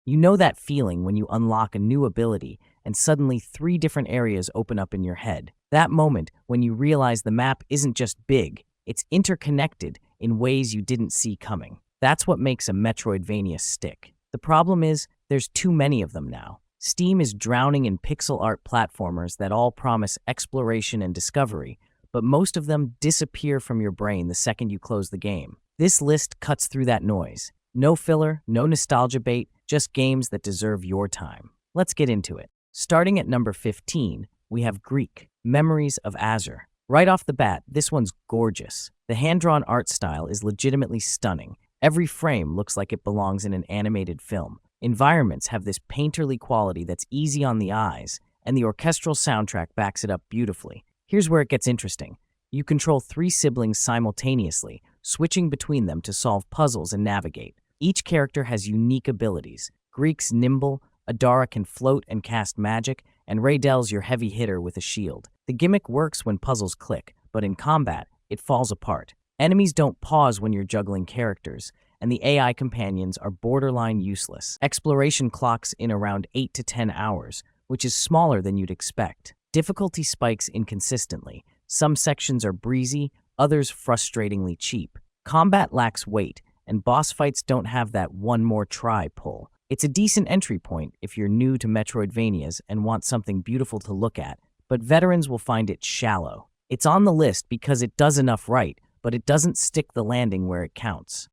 You know that feeling when you unlock a new ability and suddenly 3 different areas open up in your head. That moment when you realize the map isn't just big, it's interconnected in ways you didn't see coming. That's what makes a Metroidvania stick. The problem is, there's too many of them now. Steam is drowning in pixel art platformers that all promise exploration and discovery, but most of them disappear from your brain the second you close the game. This list cuts through that noise. No filler, no nostalgia bait, just games that deserve your time. Let's get into it. Starting at number 15, we have Greak, Memories of Azur. Right off the bat, this one's gorgeous. The hand-drawn art style is legitimately stunning. Every frame looks like it belongs in an animated film. Environments have this painterly quality that's easy on the eyes, and the orchestral soundtrack backs it up beautifully. Here's where it gets interesting. You control 3 siblings simultaneously, switching between them to solve puzzles and navigate. Each character has unique abilities. Greak's nimble, Adara can float and cast magic, and Raydel's your heavy hitter with a shield. The gimmick works when puzzles click, but in combat, it falls apart. Enemies don't pause when you're juggling characters, and the AI companions are borderline useless. Exploration clocks in around 8 to 10 hours, which is smaller than you'd expect. Difficulty spikes inconsistently. Some sections are breezy, others frustratingly cheap. Combat lacks weight, and boss fights don't have that one more try pull. It's a decent entry point if you're new to Metroidvanias and want something beautiful to look at, but veterans will find it shallow. It's on the list because it does enough right, but it doesn't stick the landing where it counts.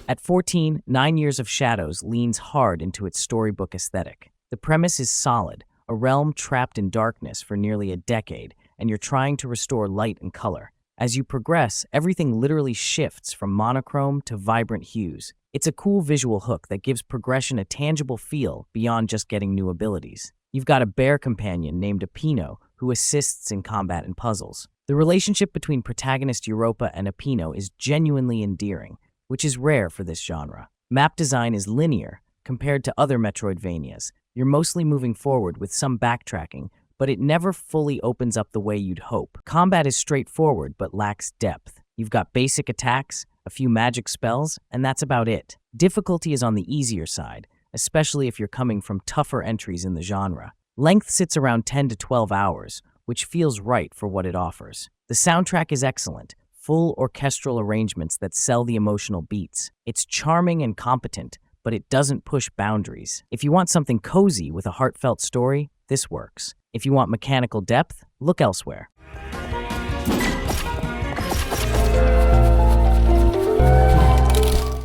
At 14, 9 Years of Shadows leans hard into its storybook aesthetic. The premise is solid, a realm trapped in darkness for nearly a decade, and you're trying to restore light and color. As you progress, everything literally shifts from monochrome to vibrant hues. It's a cool visual hook that gives progression a tangible feel beyond just getting new abilities. You've got a bear companion named Apino who assists in combat and puzzles. The relationship between protagonist Europa and Apino is genuinely endearing, which is rare for this genre. Map design is linear compared to other Metroidvanias. You're mostly moving forward with some backtracking, but it never fully opens up the way you'd hope. Combat is straightforward but lacks depth. You've got basic attacks, a few magic spells, and that's about it. Difficulty is on the easier side, especially if you're coming from tougher entries in the genre. Length sits around 10 to 12 hours, which feels right for what it offers. The soundtrack is excellent, full orchestral arrangements that sell the emotional beats. It's charming and competent, but it doesn't push boundaries. If you want something cozy with a heartfelt story, this works. If you want mechanical depth, look elsewhere.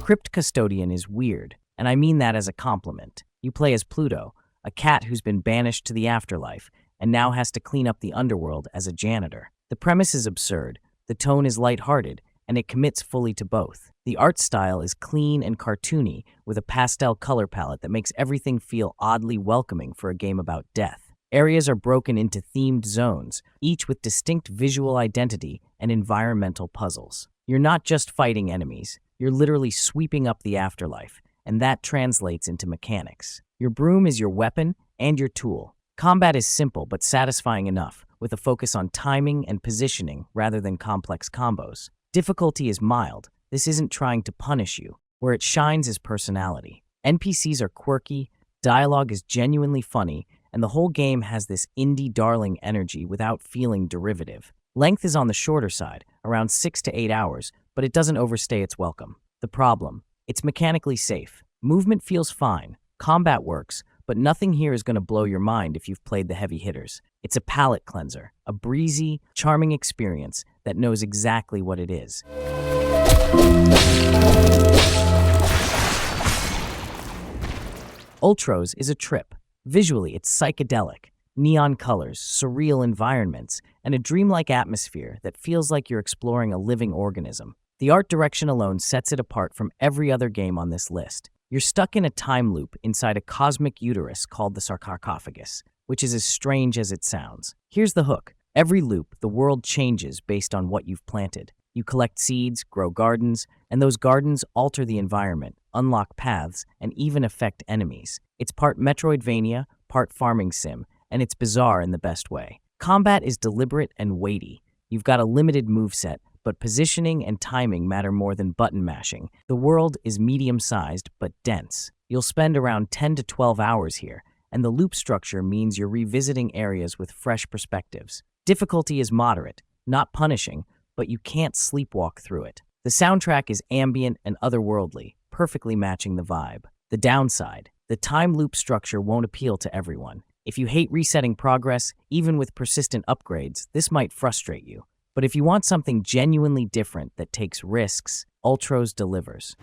Crypt Custodian is weird, and I mean that as a compliment. You play as Pluto, a cat who's been banished to the afterlife, and now has to clean up the underworld as a janitor. The premise is absurd, the tone is lighthearted, and it commits fully to both. The art style is clean and cartoony, with a pastel color palette that makes everything feel oddly welcoming for a game about death. Areas are broken into themed zones, each with distinct visual identity and environmental puzzles. You're not just fighting enemies, you're literally sweeping up the afterlife, and that translates into mechanics. Your broom is your weapon and your tool. Combat is simple but satisfying enough, with a focus on timing and positioning rather than complex combos. Difficulty is mild. This isn't trying to punish you. Where it shines is personality. NPCs are quirky, dialogue is genuinely funny, and the whole game has this indie darling energy without feeling derivative. Length is on the shorter side, around 6 to 8 hours, but it doesn't overstay its welcome. The problem: it's mechanically safe. Movement feels fine, combat works, but nothing here is going to blow your mind if you've played the heavy hitters. It's a palate cleanser, a breezy, charming experience that knows exactly what it is. Ultros is a trip. Visually, it's psychedelic. Neon colors, surreal environments, and a dreamlike atmosphere that feels like you're exploring a living organism. The art direction alone sets it apart from every other game on this list. You're stuck in a time loop inside a cosmic uterus called the sarcophagus, which is as strange as it sounds. Here's the hook. Every loop, the world changes based on what you've planted. You collect seeds, grow gardens, and those gardens alter the environment, unlock paths, and even affect enemies. It's part Metroidvania, part farming sim, and it's bizarre in the best way. Combat is deliberate and weighty. You've got a limited moveset, but positioning and timing matter more than button mashing. The world is medium-sized but dense. You'll spend around 10 to 12 hours here, and the loop structure means you're revisiting areas with fresh perspectives. Difficulty is moderate, not punishing, but you can't sleepwalk through it. The soundtrack is ambient and otherworldly, perfectly matching the vibe. The downside: the time loop structure won't appeal to everyone. If you hate resetting progress, even with persistent upgrades, this might frustrate you. But if you want something genuinely different that takes risks, Ultros delivers.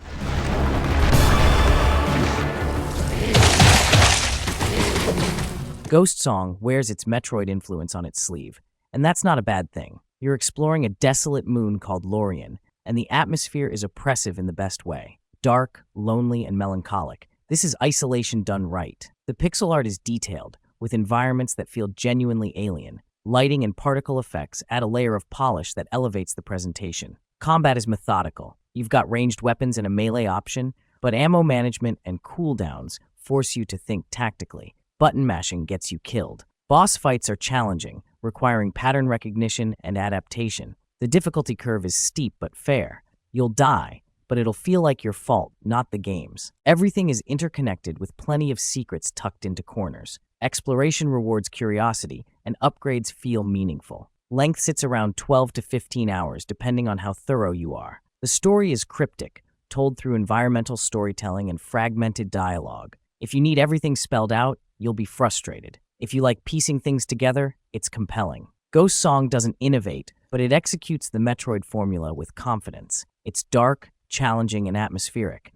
Song wears its Metroid influence on its sleeve, and that's not a bad thing. You're exploring a desolate moon called Lorien, and the atmosphere is oppressive in the best way. Dark, lonely, and melancholic. This is isolation done right. The pixel art is detailed, with environments that feel genuinely alien. Lighting and particle effects add a layer of polish that elevates the presentation. Combat is methodical. You've got ranged weapons and a melee option, but ammo management and cooldowns force you to think tactically. Button mashing gets you killed. Boss fights are challenging, requiring pattern recognition and adaptation. The difficulty curve is steep but fair. You'll die, but it'll feel like your fault, not the game's. Everything is interconnected with plenty of secrets tucked into corners. Exploration rewards curiosity, and upgrades feel meaningful. Length sits around 12 to 15 hours, depending on how thorough you are. The story is cryptic, told through environmental storytelling and fragmented dialogue. If you need everything spelled out, you'll be frustrated. If you like piecing things together, it's compelling. Song doesn't innovate, but it executes the Metroid formula with confidence. It's dark, challenging, and atmospheric.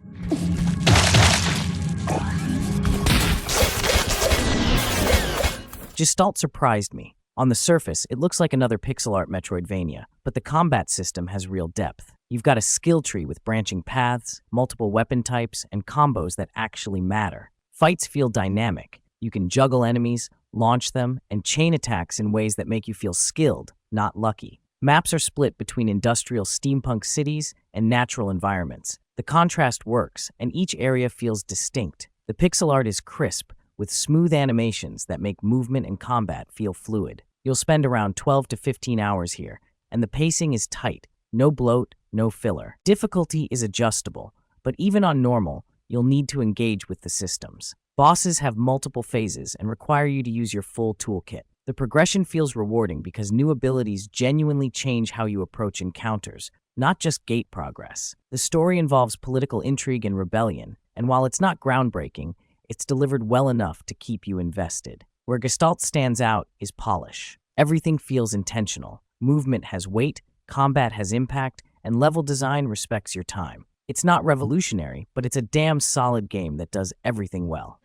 Gestalt surprised me. On the surface, it looks like another pixel art Metroidvania, but the combat system has real depth. You've got a skill tree with branching paths, multiple weapon types, and combos that actually matter. Fights feel dynamic. You can juggle enemies, launch them, and chain attacks in ways that make you feel skilled, not lucky. Maps are split between industrial steampunk cities and natural environments. The contrast works, and each area feels distinct. The pixel art is crisp, with smooth animations that make movement and combat feel fluid. You'll spend around 12 to 15 hours here, and the pacing is tight. No bloat, no filler. Difficulty is adjustable, but even on normal, you'll need to engage with the systems. Bosses have multiple phases and require you to use your full toolkit. The progression feels rewarding because new abilities genuinely change how you approach encounters, not just gate progress. The story involves political intrigue and rebellion, and while it's not groundbreaking, it's delivered well enough to keep you invested. Where Gestalt stands out is polish. Everything feels intentional. Movement has weight, combat has impact, and level design respects your time. It's not revolutionary, but it's a damn solid game that does everything well.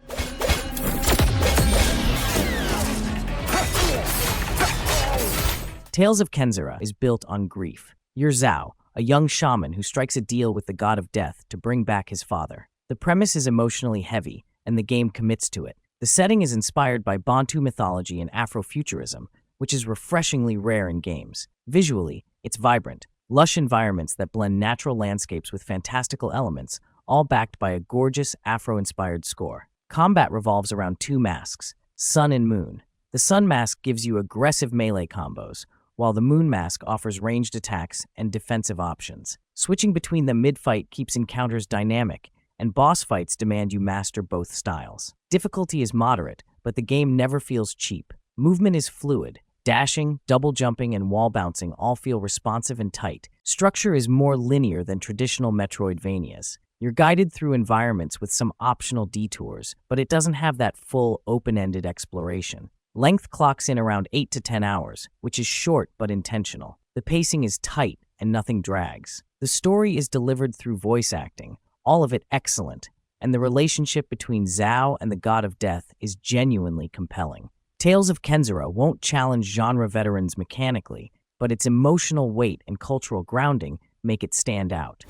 Tales of Kenzera is built on grief. You're Zhao, a young shaman who strikes a deal with the god of death to bring back his father. The premise is emotionally heavy, and the game commits to it. The setting is inspired by Bantu mythology and Afrofuturism, which is refreshingly rare in games. Visually, it's vibrant. Lush environments that blend natural landscapes with fantastical elements, all backed by a gorgeous Afro-inspired score. Combat revolves around two masks, Sun and Moon. The Sun mask gives you aggressive melee combos, while the Moon mask offers ranged attacks and defensive options. Switching between them mid-fight keeps encounters dynamic, and boss fights demand you master both styles. Difficulty is moderate, but the game never feels cheap. Movement is fluid. Dashing, double jumping, and wall bouncing all feel responsive and tight. Structure is more linear than traditional Metroidvanias. You're guided through environments with some optional detours, but it doesn't have that full, open-ended exploration. Length clocks in around 8 to 10 hours, which is short but intentional. The pacing is tight and nothing drags. The story is delivered through voice acting, all of it excellent, and the relationship between Zhao and the God of Death is genuinely compelling. Tales of Kenzera won't challenge genre veterans mechanically, but its emotional weight and cultural grounding make it stand out.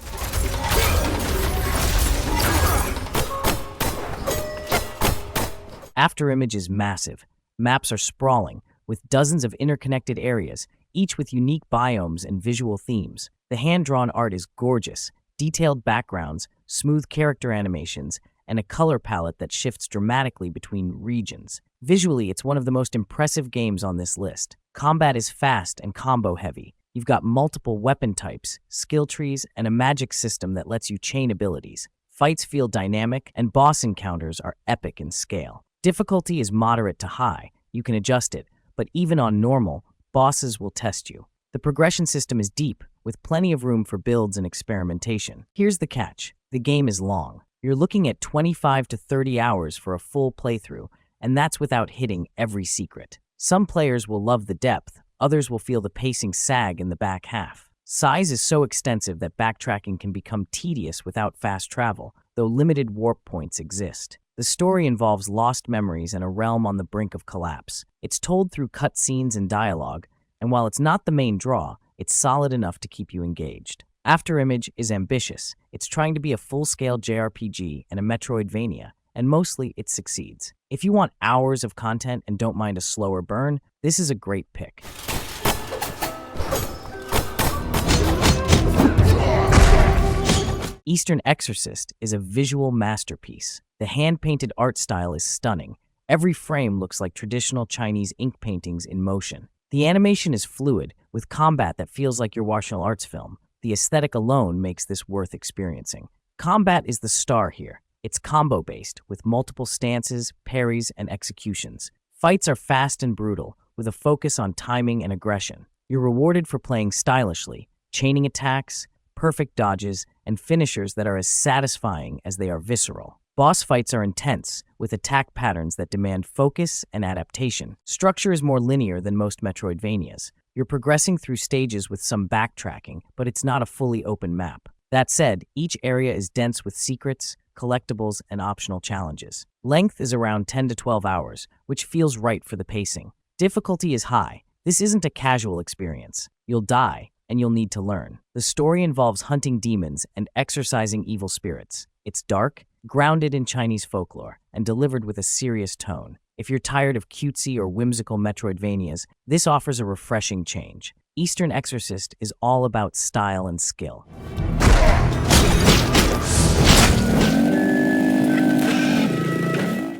Afterimage is massive. Maps are sprawling, with dozens of interconnected areas, each with unique biomes and visual themes. The hand-drawn art is gorgeous, detailed backgrounds, smooth character animations, and a color palette that shifts dramatically between regions. Visually, it's one of the most impressive games on this list. Combat is fast and combo-heavy. You've got multiple weapon types, skill trees, and a magic system that lets you chain abilities. Fights feel dynamic, and boss encounters are epic in scale. Difficulty is moderate to high. You can adjust it, but even on normal, bosses will test you. The progression system is deep, with plenty of room for builds and experimentation. Here's the catch. The game is long. You're looking at 25 to 30 hours for a full playthrough, and that's without hitting every secret. Some players will love the depth, others will feel the pacing sag in the back half. Size is so extensive that backtracking can become tedious without fast travel, though limited warp points exist. The story involves lost memories and a realm on the brink of collapse. It's told through cutscenes and dialogue, and while it's not the main draw, it's solid enough to keep you engaged. Afterimage is ambitious. It's trying to be a full-scale JRPG and a Metroidvania, and mostly it succeeds. If you want hours of content and don't mind a slower burn, this is a great pick. Eastern Exorcist is a visual masterpiece. The hand-painted art style is stunning. Every frame looks like traditional Chinese ink paintings in motion. The animation is fluid, with combat that feels like your martial arts film. The aesthetic alone makes this worth experiencing. Combat is the star here. It's combo-based, with multiple stances, parries, and executions. Fights are fast and brutal, with a focus on timing and aggression. You're rewarded for playing stylishly, chaining attacks, perfect dodges, and finishers that are as satisfying as they are visceral. Boss fights are intense, with attack patterns that demand focus and adaptation. Structure is more linear than most Metroidvanias. You're progressing through stages with some backtracking, but it's not a fully open map. That said, each area is dense with secrets, collectibles, and optional challenges. Length is around 10 to 12 hours, which feels right for the pacing. Difficulty is high. This isn't a casual experience. You'll die, and you'll need to learn. The story involves hunting demons and exorcising evil spirits. It's dark, grounded in Chinese folklore, and delivered with a serious tone. If you're tired of cutesy or whimsical Metroidvanias, this offers a refreshing change. Eastern Exorcist is all about style and skill.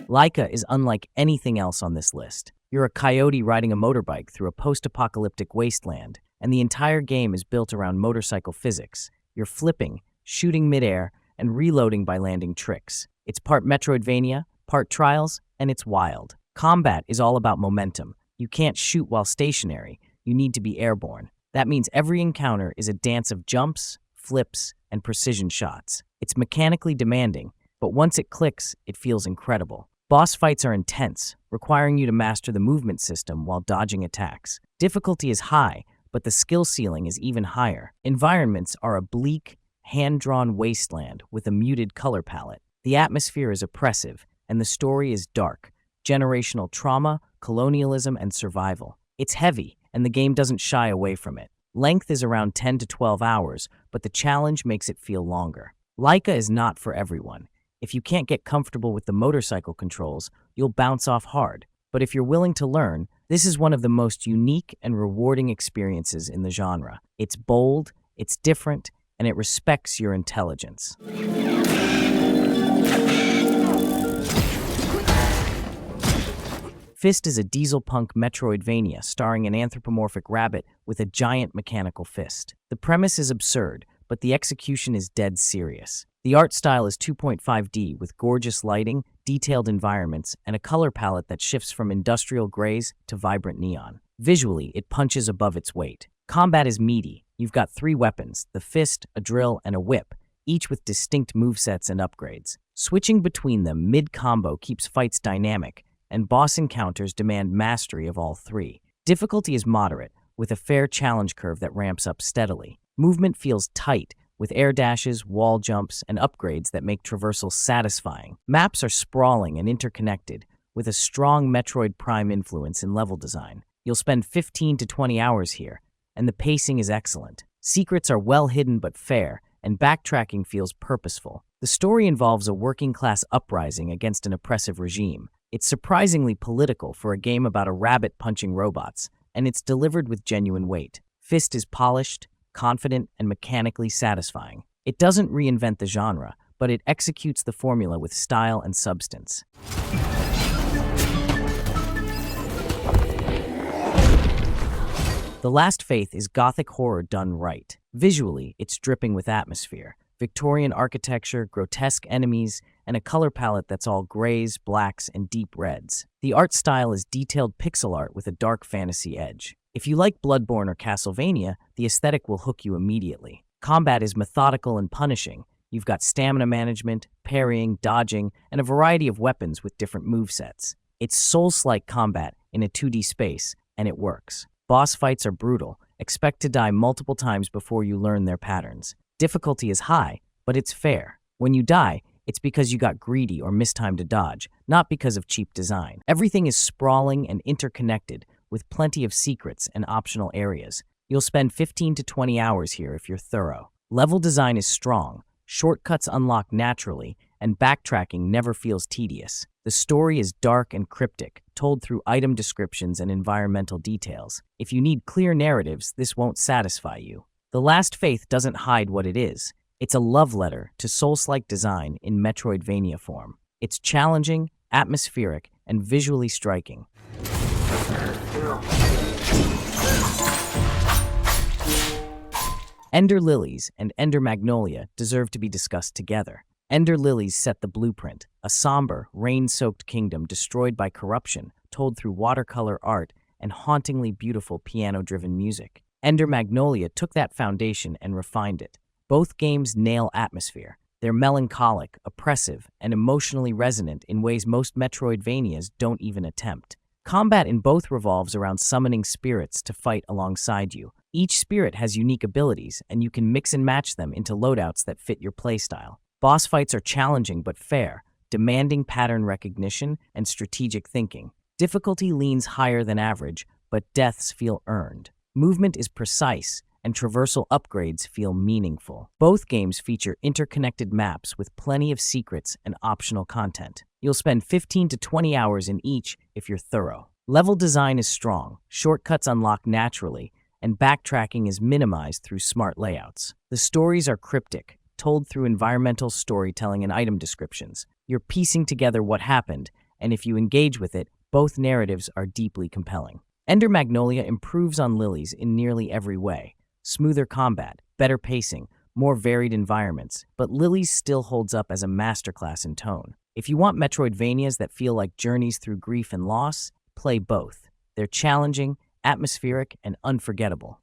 Laika is unlike anything else on this list. You're a coyote riding a motorbike through a post-apocalyptic wasteland, and the entire game is built around motorcycle physics. You're flipping, shooting midair, and reloading by landing tricks. It's part Metroidvania, part Trials, and it's wild. Combat is all about momentum. You can't shoot while stationary. You need to be airborne. That means every encounter is a dance of jumps, flips, and precision shots. It's mechanically demanding, but once it clicks, it feels incredible. Boss fights are intense, requiring you to master the movement system while dodging attacks. Difficulty is high, but the skill ceiling is even higher. Environments are a bleak, hand-drawn wasteland with a muted color palette. The atmosphere is oppressive, and the story is dark. Generational trauma, colonialism, and survival. It's heavy, and the game doesn't shy away from it. Length is around 10 to 12 hours, but the challenge makes it feel longer. Laika is not for everyone. If you can't get comfortable with the motorcycle controls, you'll bounce off hard. But if you're willing to learn, this is one of the most unique and rewarding experiences in the genre. It's bold, it's different, and it respects your intelligence. F.I.S.T is a diesel-punk Metroidvania starring an anthropomorphic rabbit with a giant mechanical fist. The premise is absurd, but the execution is dead serious. The art style is 2.5D with gorgeous lighting, detailed environments, and a color palette that shifts from industrial grays to vibrant neon. Visually, it punches above its weight. Combat is meaty. You've got 3 weapons, the fist, a drill, and a whip, each with distinct movesets and upgrades. Switching between them mid-combo keeps fights dynamic, and boss encounters demand mastery of all 3. Difficulty is moderate, with a fair challenge curve that ramps up steadily. Movement feels tight, with air dashes, wall jumps, and upgrades that make traversal satisfying. Maps are sprawling and interconnected, with a strong Metroid Prime influence in level design. You'll spend 15 to 20 hours here, and the pacing is excellent. Secrets are well hidden but fair, and backtracking feels purposeful. The story involves a working-class uprising against an oppressive regime. It's surprisingly political for a game about a rabbit punching robots, and it's delivered with genuine weight. F.I.S.T is polished, confident, and mechanically satisfying. It doesn't reinvent the genre, but it executes the formula with style and substance. The Last Faith is gothic horror done right. Visually, it's dripping with atmosphere. Victorian architecture, grotesque enemies, and a color palette that's all grays, blacks, and deep reds. The art style is detailed pixel art with a dark fantasy edge. If you like Bloodborne or Castlevania, the aesthetic will hook you immediately. Combat is methodical and punishing. You've got stamina management, parrying, dodging, and a variety of weapons with different movesets. It's Souls-like combat in a 2D space, and it works. Boss fights are brutal. Expect to die multiple times before you learn their patterns. Difficulty is high, but it's fair. When you die, it's because you got greedy or mistimed a dodge, not because of cheap design. Everything is sprawling and interconnected, with plenty of secrets and optional areas. You'll spend 15 to 20 hours here if you're thorough. Level design is strong, shortcuts unlock naturally, and backtracking never feels tedious. The story is dark and cryptic, told through item descriptions and environmental details. If you need clear narratives, this won't satisfy you. The Last Faith doesn't hide what it is. It's a love letter to Souls-like design in Metroidvania form. It's challenging, atmospheric, and visually striking. Ender Lilies and Ender Magnolia deserve to be discussed together. Ender Lilies set the blueprint, a somber, rain-soaked kingdom destroyed by corruption, told through watercolor art and hauntingly beautiful piano-driven music. Ender Magnolia took that foundation and refined it. Both games nail atmosphere. They're melancholic, oppressive, and emotionally resonant in ways most Metroidvanias don't even attempt. Combat in both revolves around summoning spirits to fight alongside you. Each spirit has unique abilities, and you can mix and match them into loadouts that fit your playstyle. Boss fights are challenging but fair, demanding pattern recognition and strategic thinking. Difficulty leans higher than average, but deaths feel earned. Movement is precise, and traversal upgrades feel meaningful. Both games feature interconnected maps with plenty of secrets and optional content. You'll spend 15 to 20 hours in each if you're thorough. Level design is strong, shortcuts unlock naturally, and backtracking is minimized through smart layouts. The stories are cryptic, told through environmental storytelling and item descriptions. You're piecing together what happened, and if you engage with it, both narratives are deeply compelling. Ender Magnolia improves on Lilies in nearly every way. Smoother combat, better pacing, more varied environments, but Lilies still holds up as a masterclass in tone. If you want Metroidvanias that feel like journeys through grief and loss, play both. They're challenging, atmospheric, and unforgettable.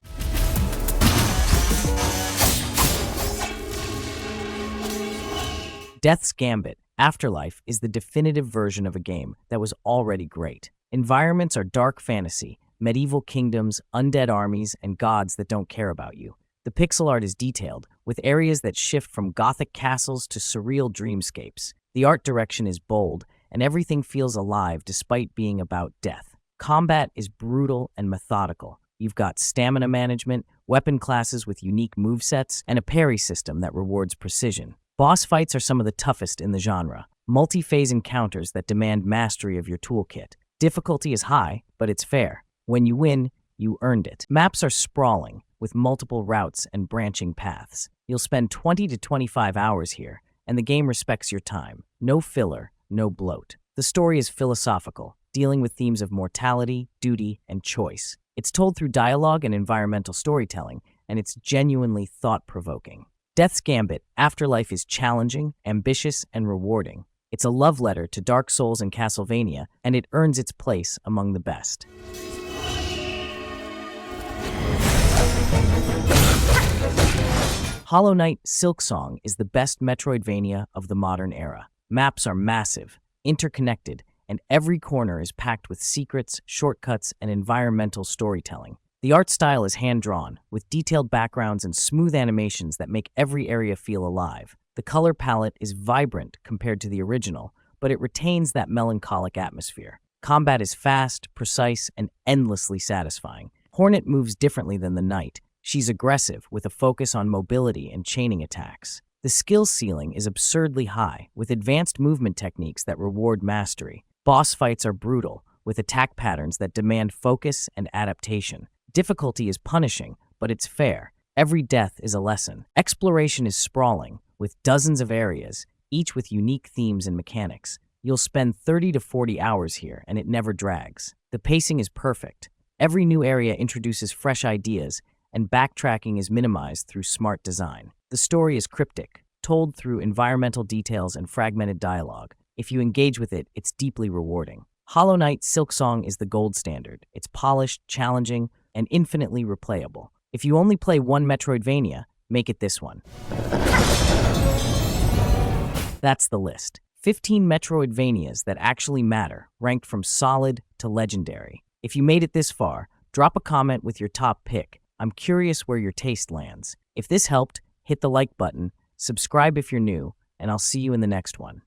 Death's Gambit, Afterlife, is the definitive version of a game that was already great. Environments are dark fantasy, medieval kingdoms, undead armies, and gods that don't care about you. The pixel art is detailed, with areas that shift from gothic castles to surreal dreamscapes. The art direction is bold, and everything feels alive despite being about death. Combat is brutal and methodical. You've got stamina management, weapon classes with unique movesets, and a parry system that rewards precision. Boss fights are some of the toughest in the genre, multi-phase encounters that demand mastery of your toolkit. Difficulty is high, but it's fair. When you win, you earned it. Maps are sprawling, with multiple routes and branching paths. You'll spend 20 to 25 hours here, and the game respects your time. No filler, no bloat. The story is philosophical, dealing with themes of mortality, duty, and choice. It's told through dialogue and environmental storytelling, and it's genuinely thought-provoking. Death's Gambit, Afterlife is challenging, ambitious, and rewarding. It's a love letter to Dark Souls and Castlevania, and it earns its place among the best. Hollow Knight Silksong is the best Metroidvania of the modern era. Maps are massive, interconnected, and every corner is packed with secrets, shortcuts, and environmental storytelling. The art style is hand-drawn, with detailed backgrounds and smooth animations that make every area feel alive. The color palette is vibrant compared to the original, but it retains that melancholic atmosphere. Combat is fast, precise, and endlessly satisfying. Hornet moves differently than the Knight. She's aggressive, with a focus on mobility and chaining attacks. The skill ceiling is absurdly high, with advanced movement techniques that reward mastery. Boss fights are brutal, with attack patterns that demand focus and adaptation. Difficulty is punishing, but it's fair. Every death is a lesson. Exploration is sprawling, with dozens of areas, each with unique themes and mechanics. You'll spend 30 to 40 hours here, and it never drags. The pacing is perfect. Every new area introduces fresh ideas, and backtracking is minimized through smart design. The story is cryptic, told through environmental details and fragmented dialogue. If you engage with it, it's deeply rewarding. Hollow Knight Silksong is the gold standard. It's polished, challenging, and infinitely replayable. If you only play one Metroidvania, make it this one. That's the list. 15 Metroidvanias that actually matter, ranked from solid to legendary. If you made it this far, drop a comment with your top pick. I'm curious where your taste lands. If this helped, hit the like button, subscribe if you're new, and I'll see you in the next one.